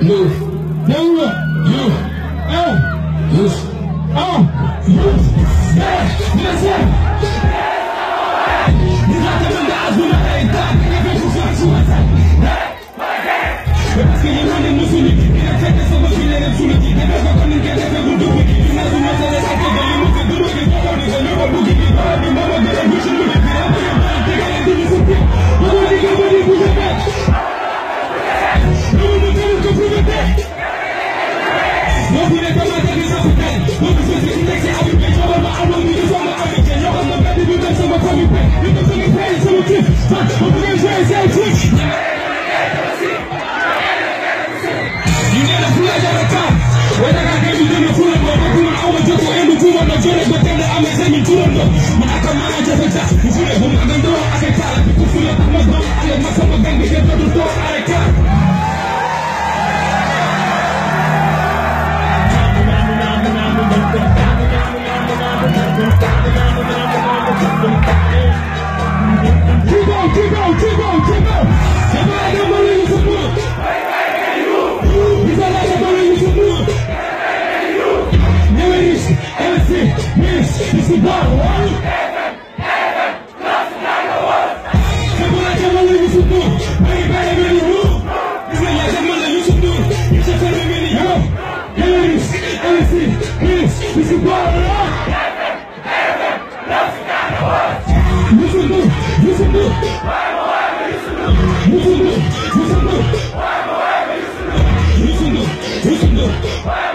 move, move, you, use, use, listen. You got them in the eyes when I ain't done. I got people trying to attack. Parce qu'il y a moins de musulmans, il a fait des sommes qui les musulmans, des mecs comme une guerre, des mecs de wiki, il n'a jamais été les sacs de l'immobilier, de l'eau, des gens, des amis, des bougies, des parents, des mamans, des musulmans, des parents, des gars, des musulmans, on va dire que vous bougez pas. Nous nous tenons que vous le faites. Non, vous n'êtes pas mal de les africains. Non, vous êtes des textes africains. J'en ai marre, nous nous sommes africains. Y'en a pas de but, ça va pas nous faire. Nous nous sommes prêts, c'est le truc. On peut jouer, c'est le truc. Listen to